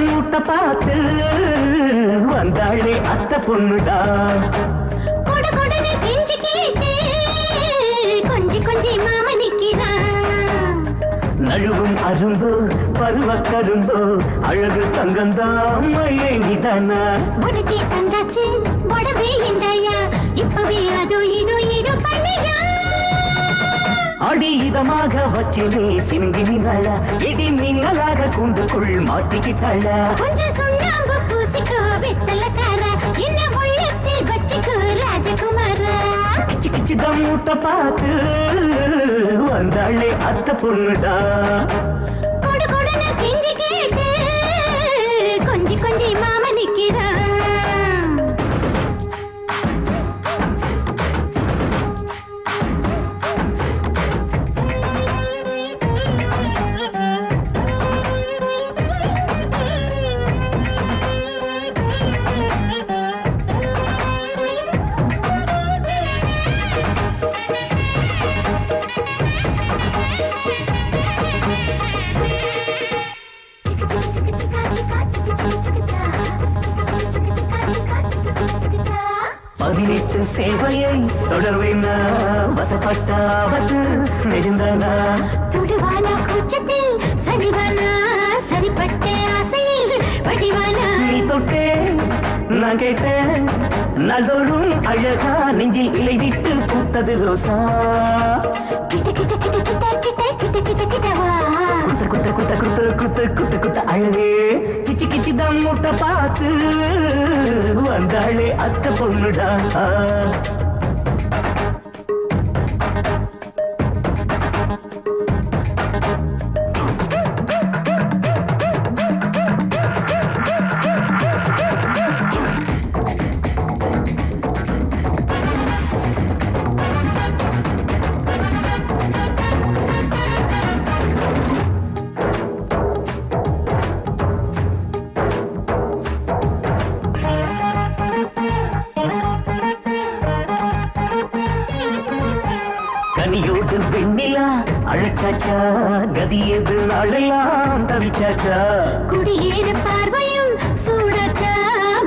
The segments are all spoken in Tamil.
மூட்ட பார்த்து வந்தாளே அத்தை பொண்ணுடா கொடு கொடுன்னு கெஞ்சி கேட்டு கொஞ்சி கொஞ்சி மாம நிக்கிறான் நழுவும் அரும்பு பருவ கரும்பு அழகு தங்கந்தான் மயங்கிதானா உனக்கே தந்தாச்சு உடவே இந்தாயா இப்பவே அதோ இதோ இதோ பண்ணியா அடி இதமாக வச்சிலே சிங்கினாள இடி மின்னலாக கூண்டுக்குள் மாட்டிக்கிட்டாள கொஞ்சம் சுண்ணாம்பு பூசிக்கோ வெத்தலக்கார என்ன உள்ளத்தில் வச்சுக்கோ ராஜகுமார கிச்சு கிச்சுதான் மூட்டை பார்த்து வந்தாளே அத்தை பொண்ணுடா கொடு கொடுன்னு கெஞ்சி கேட்டு கொஞ்சி கொஞ்சி மாம நிக்கிறான் பதினெட்டு சேவையை தொடர்வேன் வசப்பட்டாவது நெஜந்தானா துடுவானா கூச்சத்தில் சரிவானா சரிப்பட்ட ஆசையில் வடிவானா நீ தொட்டே நான் கேட்டேன் நாள்தோறும் அழகா நெஞ்சில் இலை விட்டு பூத்தது ரோசா கிட்ட கிட்ட கிட்ட கிட்ட கிட்ட கிட்ட கிட்ட கிட்டவா குத்த குத்த குத்த குத்த குத்த குத்த குத்த அழகே கிச்சு கிச்சுதான் மூட்டை பார்த்து வந்தாளே அத்தை பொண்ணுடா கனியோடு வெண்ணிலா அழைச்சாச்சா கதியது நாளெல்லாம் தவிச்சாச்சா குடியேற பார்வையும் சூடாச்சா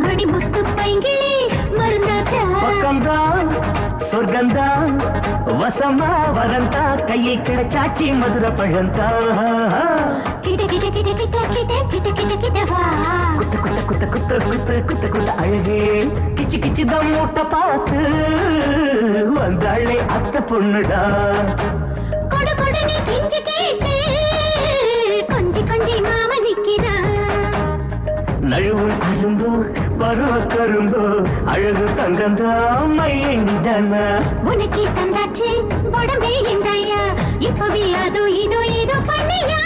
மணிமுத்து பைங்கிளி மருந்தாச்சா பக்கம்தான் சொர்க்கம்தான் வசமா வரந்தா கையில் கிடைச்சாச்சி மதுர பழந்தா கிட்ட கிட்ட கிட்ட கிட்ட கிட்ட கிட்ட கிட்ட கிட்டவா குத்த குத்த குத்த குத்த குத்த குத்த குத்த அழகே கிச்சு கிச்சுதான் மூட்டை பார்த்து வந்தாளே அத்தை பொண்ணுடா கொடு கொடுன்னு கெஞ்சி கேட்டு கொஞ்சி கொஞ்சி மாம நிக்கிறான் நழுவும் அரும்பு பருவ கரும்பு அழகு தங்கந்தான் மயங்கிதானா உனக்கே தந்தாச்சு உடம்பே இந்தாயா இப்பவே அதோ இதோ இதோ பண்ணியா